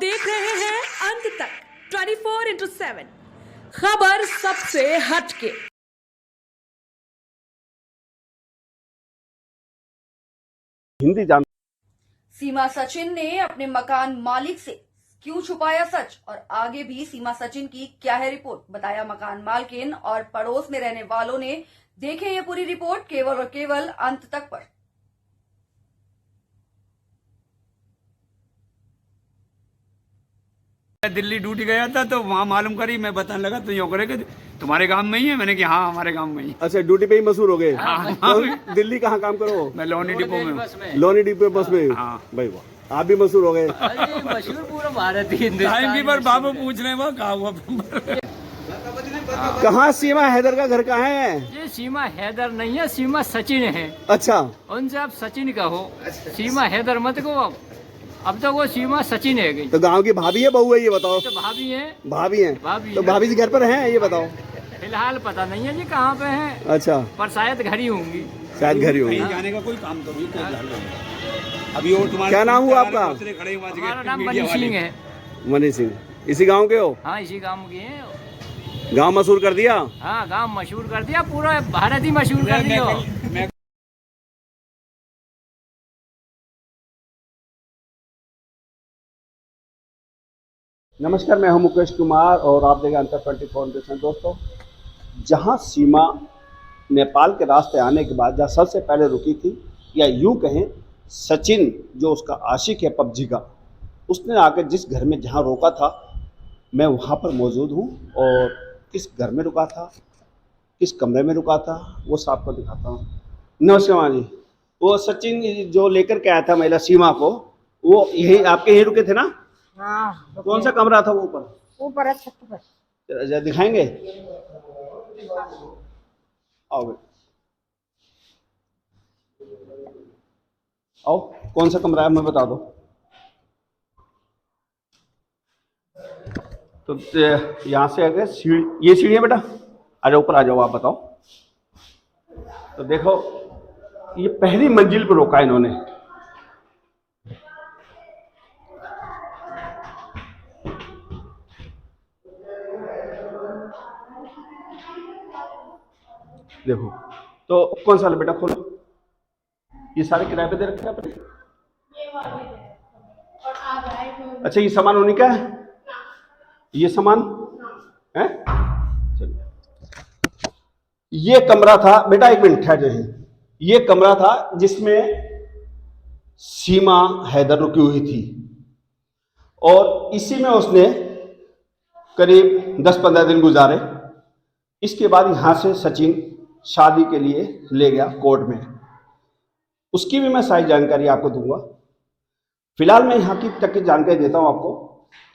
देख रहे हैं अंत तक 24/7 खबर सबसे हटके। हिंदी जान। सीमा सचिन ने अपने मकान मालिक से क्यों छुपाया सच और आगे भी सीमा सचिन की क्या है रिपोर्ट, बताया मकान मालकिन और पड़ोस में रहने वालों ने। देखें ये पूरी रिपोर्ट केवल और केवल अंत तक पर। मैं दिल्ली ड्यूटी गया था तो वहाँ मालूम करी, मैं बताने लगा तो यूँ करे कि तुम्हारे गांव में ही है। मैंने कहा हाँ हमारे गांव में ही। अच्छा, ड्यूटी पे ही मशहूर हो गए। हाँ, तो दिल्ली कहाँ काम करो? मैं लोनी डिपो में हूँ। लोनी डिपो बस में। हाँ भाई वाह, आप भी मशहूर हो गए। मशहूर पूरा भारत ही टाइम की पर बाबू पूछ रहे हैं वो कहाँ हुआ। कहाँ सीमा हैदर का घर कहाँ है? ये सीमा हैदर नहीं है, सीमा सचिन है। अच्छा, उनसे आप सचिन कहो, सीमा हैदर मत कहो। अब तो वो सीमा सचिन है गई। तो गांव की भाभी है बहू है ये बताओ? तो भाभी है। भाभी है। भाभी तो है। भाभी जी घर पर हैं ये बताओ? फिलहाल पता नहीं है जी कहाँ पे है, अच्छा, पर शायद घर ही होंगी। शायद घर ही होंगे। जाने का कोई काम करो अभी। और तुम्हारा क्या नाम हुआ आपका? हमारा नाम मनी सिंह है। मनी सिंह, इसी गांव के हो? हाँ इसी गाँव की है। गांव मशहूर कर दिया। हाँ गाँव मशहूर कर दिया, पूरा भारत ही मशहूर कर दिया। नमस्कार, मैं हूं मुकेश कुमार और आप देखें अंतर 24 फाउंडेशन। दोस्तों, जहां सीमा नेपाल के रास्ते आने के बाद जहां सबसे पहले रुकी थी, या यूं कहें सचिन जो उसका आशिक है पबजी का, उसने आकर जिस घर में जहां रोका था, मैं वहां पर मौजूद हूं। और किस घर में रुका था, किस कमरे में रुका था, वो सब आपको दिखाता हूँ। नमस्कार माँ जी। वो सचिन जो लेकर के आया था महिला सीमा को, वो यही आपके यहीं रुके थे ना? हाँ, कौन सा कमरा था वो ऊपर? है छत पर। जरा दिखाएंगे? आओ बेटा, आओ। कौन सा कमरा है मैं बता दो। तो यहाँ से अगर सीढ़ी, ये सीढ़ी है बेटा, आ जाओ ऊपर आ जाओ, आप बताओ। तो देखो, ये पहली मंजिल पर रोका इन्होंने। देखो, तो कौन सा बेटा खोलो। ये सारे किराए पे दे रखे हैं आपने? अच्छा, ये सामान उन्हीं का है? ये सामान है? चलिए, ये कमरा था बेटा, एक मिनट ठहर जाइए। ये कमरा था जिसमें सीमा हैदर रुकी हुई थी और इसी में उसने करीब 10-15 दिन गुजारे। इसके बाद यहां से सचिन शादी के लिए ले गया कोर्ट में। उसकी भी मैं सारी जानकारी आपको दूंगा। फिलहाल मैं यहाँ की तक की जानकारी देता हूँ आपको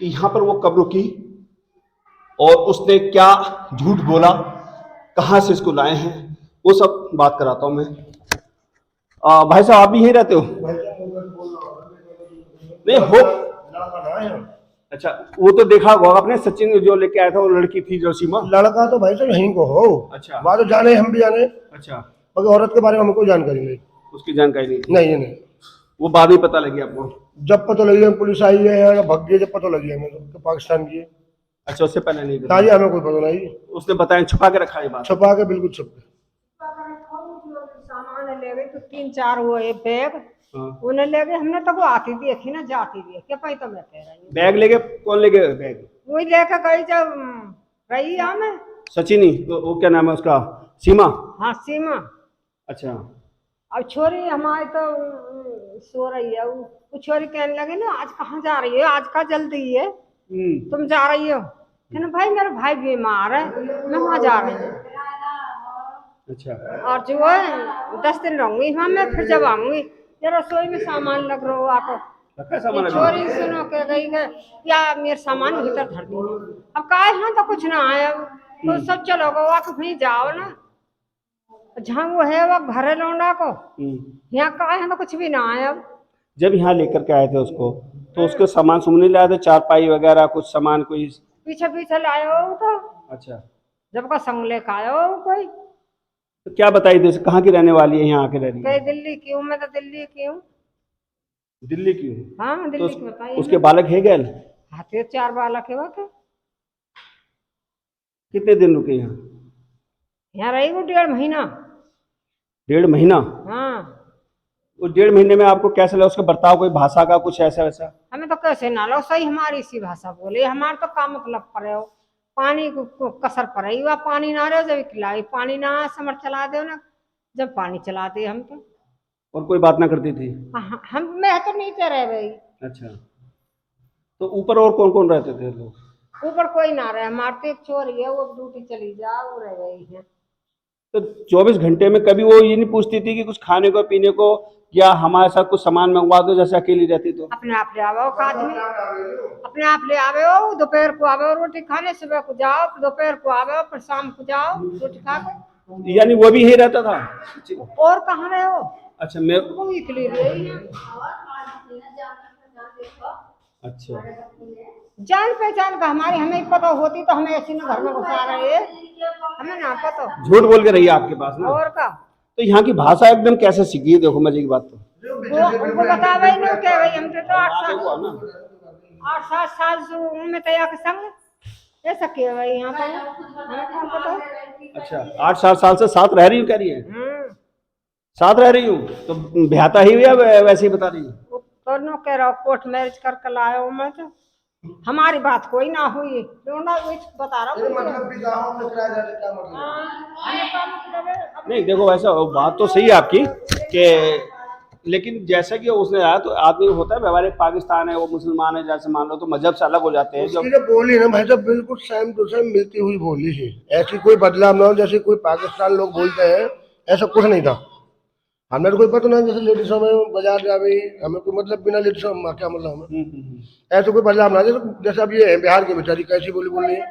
कि यहाँ पर वो कब रुकी और उसने क्या झूठ बोला, कहाँ से इसको लाए हैं, वो सब बात कराता हूँ मैं। भाई साहब, आप भी यहीं रहते हो? नहीं हो? अच्छा, वो तो देखा होगा आपने, सचिन जो लेके आया था वो लड़की थी जो सीमा? लड़का तो भाई साहब यहीं को हो। अच्छा, बात तो जाने, हम भी जाने। अच्छा, मगर औरत के बारे में हमको जानकारी नहीं। उसकी जानकारी नहीं? नहीं नहीं, वो बाद में पता लगी आपको? जब पता लगी पुलिस आई है या भग गए, जब पता लगी हमें तो पाकिस्तान की है। अच्छा, उससे पहले नहीं पता? ताजी हमें कोई पता नहीं। उसने बताया छुपा के रखा है बात? छुपा के, बिल्कुल छुप के। सामान ले गए तो 3-4 हुए बैग, हाँ। उन्हें ले गए। हमने तो वो आती देखी ना, जाती थी क्या पाई, तो मैं कह रही हूँ बैग लेके? कौन ले गए बैग? वही लेकर गई जब गई हमें। सचिन ही? वो क्या नाम है उसका? सीमा? हाँ सीमा। अच्छा, अब छोरी हमारी तो सो रही है। वो छोरी कहने लगी ना, आज कहाँ जा रही है, आज का जल्दी है, तुम जा रही हो? कहना भाई मेरा भाई बीमार है, मैं वहाँ जा रही हूँ। अच्छा, और जो है 10 दिन रहूंगी वहाँ मैं, फिर जब आऊंगी। ये रसोई में सामान लग रहा हो आपको। रखा सामान? छोरी सुनो के गई है या मेरे सामान भीतर धर दी। अब का यहाँ तो कुछ ना आया, तो सब चलो गो आप वहीं जाओ ना, जहाँ वो है वो घर है लौंडा को। यहाँ का है तो कुछ भी ना आया। जब यहाँ लेकर के आए थे उसको, तो उसके सामान सुमने लाए थे, चारपाई वगैरह कुछ सामान कोई? पीछे पीछे लाए हो तो। अच्छा, जब का संग लेकर आए हो कोई। तो क्या बताई थी, कहाँ की रहने वाली है, यहाँ आके रह रही है? दिल्ली की हूँ मैं, तो दिल्ली की हूँ। दिल्ली की? हाँ तो दिल्ली की बताइए। उसके बालक है गैल? हाथे 4 बालक है वक्त। कितने दिन रुके यहाँ? यहाँ रही वो 1.5 महीना। 1.5 महीना? हाँ, उस 1.5 महीने में आपको कैसा लगा? उसका बर्ताव, कोई भाषा का कुछ ऐसा वैसा? हमें तो कैसे ना लो, सही हमारी इसी भाषा बोले। हमारे तो काम मतलब पड़े हो, पानी को कसर पड़े हुआ, पानी ना रहे जब खिलाई, पानी ना समर चला दे ना, जब पानी चलाते हम तो। और कोई बात ना करती थी? हम मैं तो नीचे रह गई। अच्छा, तो ऊपर और कौन कौन रहते थे लोग? ऊपर कोई ना रहे, हमारे तो एक चोरी है, वो ड्यूटी चली जा, वो रह गई है। तो 24 घंटे में कभी वो ये नहीं पूछती थी कि कुछ खाने को पीने को, या हमारे साथ कुछ सामान मंगवा दो, जैसे अकेली रहती तो? अपने आप ले आवे हो आदमी, अपने आप ले आवे हो। दोपहर को आवे हो रोटी खाने, सुबह को जाओ, दोपहर को आवे हो, फिर शाम को जाओ रोटी खा के। यानी वो भी यही रहता था? और कहाँ रहे हो? अच्छा, मैं वो इकली रही है। अच्छा, जान पहचान का हमारी हमें पता होती तो हमें ऐसी ना घर में घुसा रहे, हमें ना पता। झूठ बोल के रही है आपके पास ना? और का तो यहाँ की भाषा एकदम कैसे सीखी है? देखो मजे की बात, तो वो उनको बता भाई नहीं क्या भाई, हम तो 8-7 साल से उम्र में तैयार के संग ऐसा किया भाई यहाँ पर, हमें कौन पता। अच्छा, 8-7 साल से साथ रह रही हूँ, कह रही है साथ रह रही हूँ, तो ब्याहता ही या वैसे ही बता रही है? तो नो कह रहा कोर्ट मैरिज करके लाया हूँ मैं, तो हमारी बात कोई ना हुई, बता रहा हूँ। नहीं देखो, वैसा बात तो सही है आपकी कि, लेकिन जैसा कि उसने आया तो आदमी होता है व्यवहारिक, पाकिस्तान है, वो मुसलमान है, जैसे मान लो तो मजहब से अलग हो जाते हैं। उसकी जो बोली ना भाई साहब बिल्कुल सेम टू सेम मिलती हुई बोली है, ऐसी कोई बदलाव ना हो जैसे कोई पाकिस्तान लोग बोलते हैं, ऐसा कुछ नहीं था। हमें तो कोई पता नहीं, जैसे लेडीज में बाजार जावे, हमें कोई मतलब बिना लेडीज क्या मतलब हमें ऐसा कोई बदलाव ना। जैसे अब ये है बिहार की बेचारी कैसी बोली बोल रही है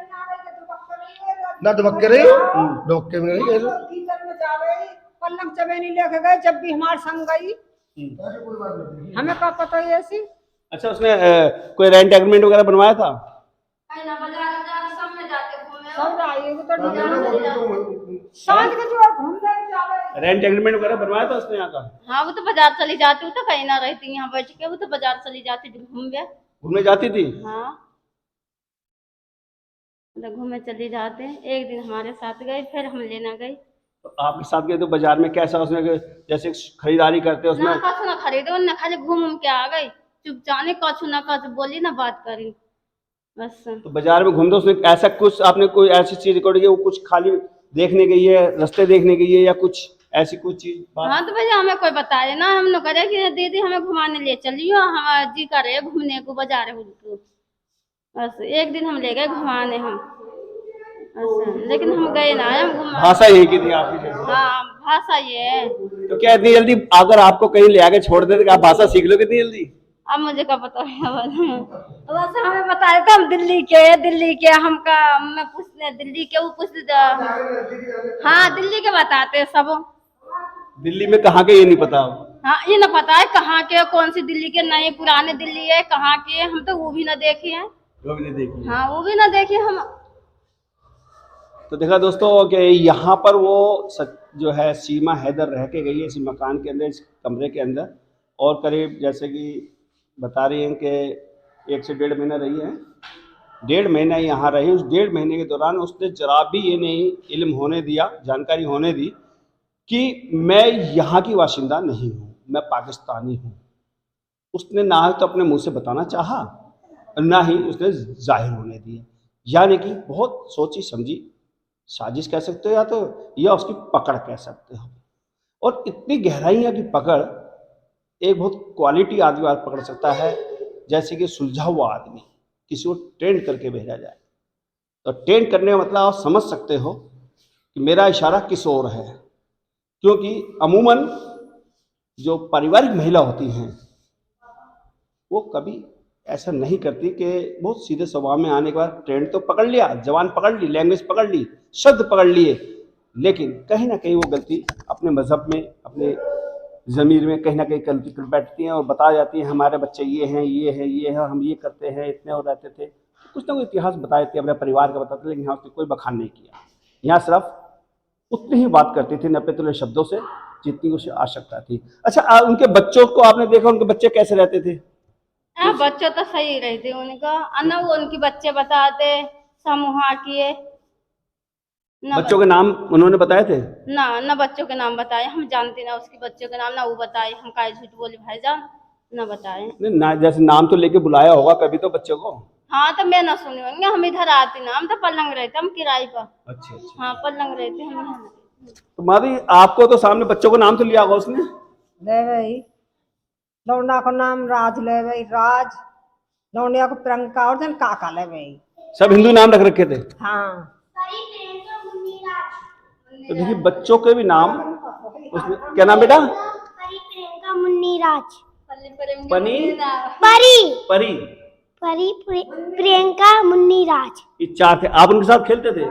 ना, दबक्के रही धोखे में नहीं पल्लम चमेली लेके गए जब भी हमारे संग गई, हमें क्या पता है ऐसी। अच्छा, उसने कोई रेंट एग्रीमेंट वगैरह बनवाया था? सब आई तो सांझ के जो घूम गए जावे। रेंट एग्रीमेंट वगैरह बनवाया था उसने यहाँ का? हाँ, वो तो बाजार चली जाती, वो तो कहीं ना रहती यहाँ बैठ के, वो तो बाजार चली जाती थी घूमने जाती थी? हाँ, मतलब घूमने चली जाते। एक दिन हमारे साथ गए, फिर हम लेना गए। तो आपके साथ गए तो बाजार में कैसा उसने जैसे खरीदारी करते उसमें? ना कछु ना खरीदो ना, खाली घूम के आ गई, चुप जाने कछु ना कछु बोली ना बात करी बस। तो बाजार में घूमते उसने ऐसा कुछ, आपने कोई ऐसी चीज रिकॉर्ड की, वो कुछ खाली देखने गई है, रास्ते देखने गई है, या कुछ ऐसी कुछ चीज? हाँ, तो भैया हमें कोई बताए ना, हम लोग करे कि दीदी हमें घुमाने ले चलियो, हम जी करे घूमने को बाजार को। बस एक दिन हम ले गए घुमाने हम, बस, लेकिन हम गए ना, हम घुमा। भाषा यही की थी आपकी? हाँ, भाषा ये है। तो क्या इतनी जल्दी अगर आपको कहीं ले आके छोड़ देते, आप भाषा सीख लो कितनी जल्दी? अब मुझे क्या पता है, वैसे हमें बताए तो हम दिल्ली के हमका, मैं पूछते दिल्ली के, वो पूछते हाँ दिल्ली के बताते सब। दिल्ली में कहाँ के ये नहीं पता? हाँ, ये ना पता है कहाँ के, कौन सी दिल्ली के, नए पुराने दिल्ली है कहाँ के, हम तो वो भी ना देखे हैं। वो भी नहीं देखी? हाँ, वो भी ना देखे हम। तो देखा दोस्तों कि यहाँ पर वो जो है सीमा हैदर रह के गई है इस मकान के अंदर, इस कमरे के अंदर, और करीब जैसे कि बता रही हैं कि 1 से 1.5 महीना रही है। 1.5 महीना यहाँ रही। उस 1.5 महीने के दौरान उसने जरा भी ये नहीं इल्म होने दिया, जानकारी होने दी कि मैं यहाँ की बाशिंदा नहीं हूँ, मैं पाकिस्तानी हूँ। उसने ना तो अपने मुंह से बताना चाहा, ना ही उसने जाहिर होने दिया। यानी कि बहुत सोची समझी साजिश कह सकते हो, या उसकी पकड़ कह सकते हो। और इतनी गहराइयाँ की पकड़ एक बहुत क्वालिटी आदमी पकड़ सकता है, जैसे कि सुलझा हुआ आदमी किसी को ट्रेंड करके भेजा जाए। तो ट्रेंड करने का मतलब आप समझ सकते हो कि मेरा इशारा किस ओर है, क्योंकि अमूमन जो पारिवारिक महिला होती हैं वो कभी ऐसा नहीं करती कि बहुत सीधे स्वभाव में आने के बाद ट्रेंड तो पकड़ लिया, जवान पकड़ ली, लैंग्वेज पकड़ ली, शब्द पकड़ लिए, लेकिन कहीं ना कहीं वो गलती अपने मज़हब में, अपने ज़मीर में कहीं ना कहीं गलती कर बैठती हैं और बता जाती हैं हमारे बच्चे ये हैं, ये हैं, ये हैं, हम ये करते हैं, इतने हो रहते थे। कुछ ना कुछ इतिहास बता देते, अपने परिवार का बताते, लेकिन यहाँ उसने कोई बखान नहीं किया। यहाँ सिर्फ उतनी ही बात करती थी नपे तुले शब्दों से जितनी उसे आवश्यकता थी। अच्छा, उनके बच्चों को आपने देखा, उनके बच्चे कैसे रहते थे? हाँ बच्चों तो सही रहते उनका, ना वो उनके बच्चे बताते समूह किए ना बच्चों के नाम उन्होंने बताए थे? ना बच्चों के नाम बताए, हम जानते ना उसके बच्चों के नाम, ना वो बताए, हम काहे झूठ बोले भाईजान, ना बताए। नहीं ना, जैसे नाम तो लेके बुलाया होगा कभी तो बच्चों को। हाँ तो मैं ना सुनी होंगे, हम इधर आते ना, हम तो पलंग रहते, हम किराए पर। अच्छा अच्छा। हाँ पलंग रहते हम यहाँ। तो मारी आपको तो सामने बच्चों को नाम तो लिया होगा उसने? ले भाई, लौंडा को नाम राज ले भाई, राज, लौंडिया को प्रियंका और जन काका ले भाई। सब हिंदू नाम रख रखे थे। हाँ तो देखिए बच्चों के भी नाम उसने, क्या नाम बेटा? प्रियंका मुन्नी राज। पनी परी परी परी प्रियंका मुन्नी राज। ये 4 थे। आप उनके साथ खेलते थे?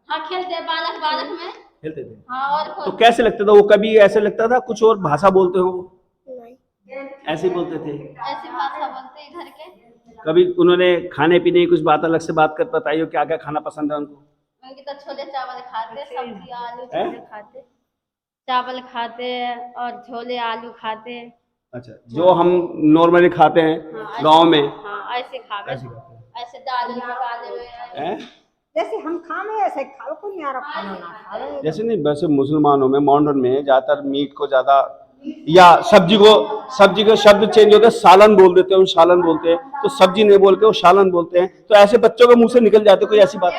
हाँ खेलते बालक बालक में। खेलते थे। हाँ और तो कैसे लगता था वो? कभी ऐसे लगता था कुछ और भाषा बोलते हो? ऐसे ही बोलते थे? ऐसी भाषा बोलते इधर के। कभी उन्होंने खाने पीने की कुछ बात अलग से बात कर बताइए, क्या क्या खाना पसंद है उनको? उनकी तो छोले चावल खाते, सब्जी आलू छोले खाते, चावल खाते और छोले आलू खाते। अच्छा, जो हम नॉर्मली खाते हैं हाँ, गांव में। हाँ ऐसे खाते, ऐसे खाते हैं। ऐसे दाल निकाले हुए हैं? जैसे हम खावे ऐसे खाओ, कोई न्यारा खाना ना खावे। जैसे नहीं, वैसे मुसलमानों में मॉडर्न में ज्यादातर मीट को ज्यादा, या सब्जी को शब्द चेंज होते हैं, सालन बोल देते हैं, सालन बोलते हैं, तो सब्जी नहीं बोल के वो सालन बोलते हैं। तो ऐसे बच्चों के मुंह से निकल जाते, कोई ऐसी बात?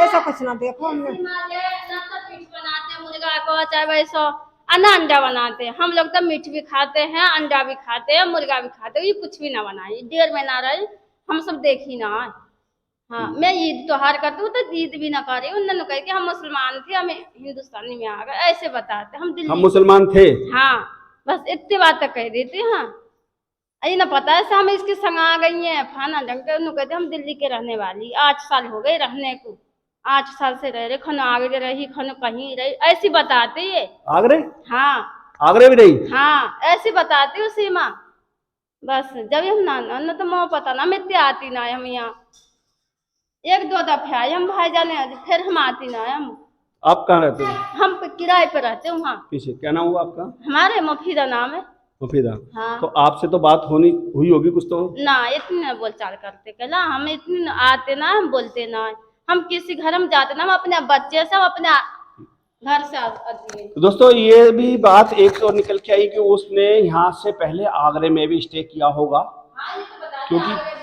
ऐसा कुछ ना देखो हमने। बनाते मुर्गा को चाहे वैसा अंडा बनाते हैं, हम लोग तो मीट भी खाते हैं, अंडा भी खाते हैं, मुर्गा भी खाते हैं, ये कुछ भी ना बनाए, 1.5 महीना रहे हम सब देखी ना। हाँ मैं ईद त्योहार करती हूँ तो ईद भी ना करे, उन्होंने कह के हम मुसलमान थे, हमें हिंदुस्तानी में आ गए, ऐसे बताते हम दिल्ली। हम मुसलमान थे। हाँ बस इतनी बात तक कह देते। हाँ ये ना पता है हम इसके संग आ गई हैं फाना ढंग के, उन्होंने कहते हम दिल्ली के रहने वाली, 8 साल हो गए रहने को, 8 साल से रह रहे, खनो आगरे रही, खनो कहीं रही, ऐसी बताते ये। आगरे? हाँ आगरे भी रही? हाँ ऐसी बताती हूँ सीमा। बस जब हम ना तो मोह पता ना, हम इतनी आती ना हम यहाँ 1-2 दफे आए हम भाईजान, फिर हम आती ना हम। आप कहाँ रहते हो? हम किराए पे रहते हैं वहाँ। पीछे क्या नाम हुआ आपका? हमारे मुफीदा नाम है। मुफीदा। हाँ तो आपसे तो बात हुई होगी कुछ तो? ना इतनी ना बोलचाल करते कहला, हम इतनी आते ना, हम बोलते ना, हम किसी घर में जाते ना, हम अपने बच्चे सब अपने घर से आती है। तो दोस्तों ये भी बात एक और निकल के आई कि उसने यहाँ से पहले आगरे में भी स्टे किया होगा। क्योंकि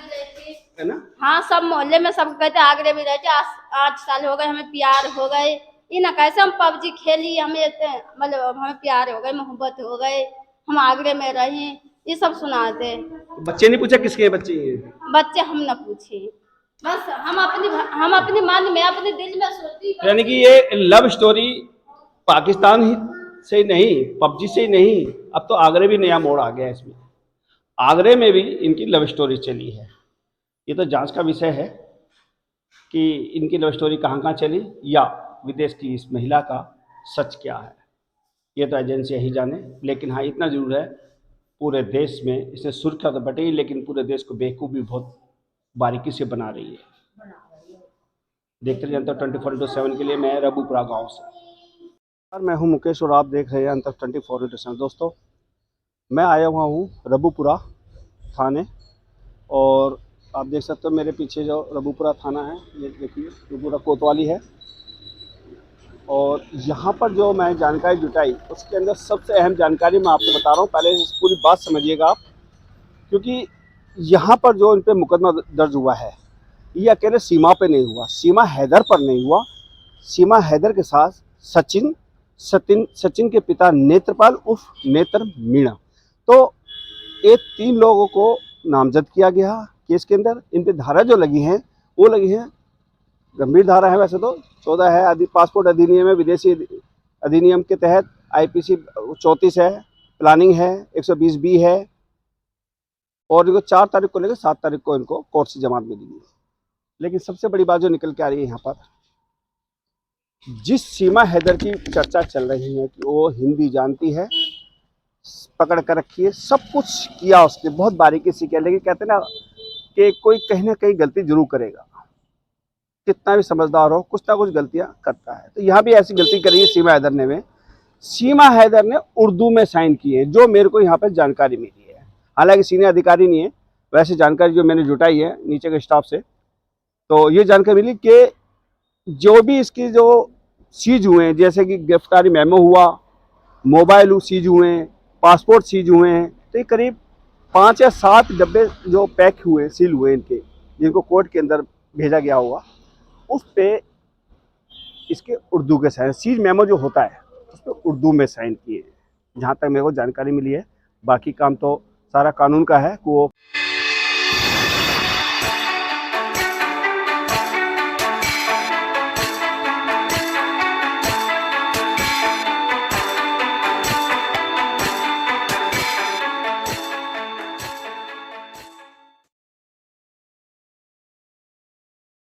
है ना, हाँ सब मोहल्ले में सब कहते आगरे में रहते, 8 साल हो गए हमें प्यार हो गए, ये ना कैसे हम पबजी खेली, हमें मतलब हमें प्यार हो गए, मोहब्बत हो गए, हम आगरे में रहे, ये सब सुनाते। तो बच्चे नहीं पूछा किसके बच्चे ये? बच्चे हम न पूछे, बस हम अपनी मन में अपने दिल में सोचती। यानी कि ये लव स्टोरी पाकिस्तान ही से नहीं, पबजी से ही नहीं, अब तो आगरे भी नया मोड़ आ गया है इसमें। आगरे में भी इनकी लव स्टोरी चली है। ये तो जांच का विषय है कि इनकी लव स्टोरी कहाँ कहाँ चली, या विदेश की इस महिला का सच क्या है, ये तो एजेंसियाँ ही जाने। लेकिन हाँ इतना जरूर है, पूरे देश में इसने सुर्खियाँ तो बटी, लेकिन पूरे देश को बेवकूफ़ भी बहुत बारीकी से बना रही है। देखते रहिए अंतर 24/7 के लिए। मैं रबूपुरा गांव से, मैं हूं मुकेश और आप देख रहे हैं अंतर 24/7। दोस्तों मैं आया हुआ हूं रबूपुरा थाने, और आप देख सकते हो मेरे पीछे जो रबूपुरा थाना है, ये देखिए रबूपुरा कोतवाली है। और यहाँ पर जो मैं जानकारी जुटाई उसके अंदर सबसे अहम जानकारी मैं आपको बता रहा हूँ, पहले पूरी बात समझिएगा आप, क्योंकि यहाँ पर जो इन पर मुकदमा दर्ज हुआ है ये अकेले सीमा पे नहीं हुआ, सीमा हैदर पर नहीं हुआ। सीमा हैदर के साथ सचिन के पिता नेत्रपाल उर्फ नेत्र मीणा, तो ये 3 लोगों को नामजद किया गया केस के अंदर। इन पे धारा जो लगी हैं वो लगी हैं, गंभीर धारा है वैसे तो 14 है, पासपोर्ट अधिनियम है, विदेशी अधिनियम के तहत IPC 34 है, प्लानिंग है, 120B है, और इनको 4 तारीख को लेकर 7 तारीख को इनको कोर्ट से जमानत मिलेगी। लेकिन सबसे बड़ी बात जो निकल के आ रही है यहाँ पर, जिस सीमा हैदर की चर्चा चल रही है कि वो हिंदी जानती है, पकड़ कर रखी है, सब कुछ किया उसने बहुत बारीकी से किया, लेकिन कहते ना कि कोई कहीं ना कहीं गलती जरूर करेगा, कितना भी समझदार हो कुछ ना कुछ गलतियां करता है। तो यहाँ भी ऐसी गलती करी है सीमा हैदर ने। सीमा हैदर ने उर्दू में साइन किए, जो मेरे को यहाँ पर जानकारी मिली है। हालांकि सीनियर अधिकारी नहीं है, वैसे जानकारी जो मैंने जुटाई है नीचे के स्टाफ से, तो ये जानकारी मिली कि जो भी इसकी जो सीज हुए हैं, जैसे कि गिरफ्तारी मेमो हुआ, मोबाइल सीज हुए हैं, पासपोर्ट सीज हुए हैं, तो ये करीब 5 या 7 डब्बे जो पैक हुए, सील हुए इनके, जिनको कोर्ट के अंदर भेजा गया होगा, उस पे इसके उर्दू के साइन, सीज मेमो जो होता है उस पर उर्दू में साइन किए हैं, जहाँ तक मेरे को जानकारी मिली है। बाकी काम तो सारा कानून का है कि वो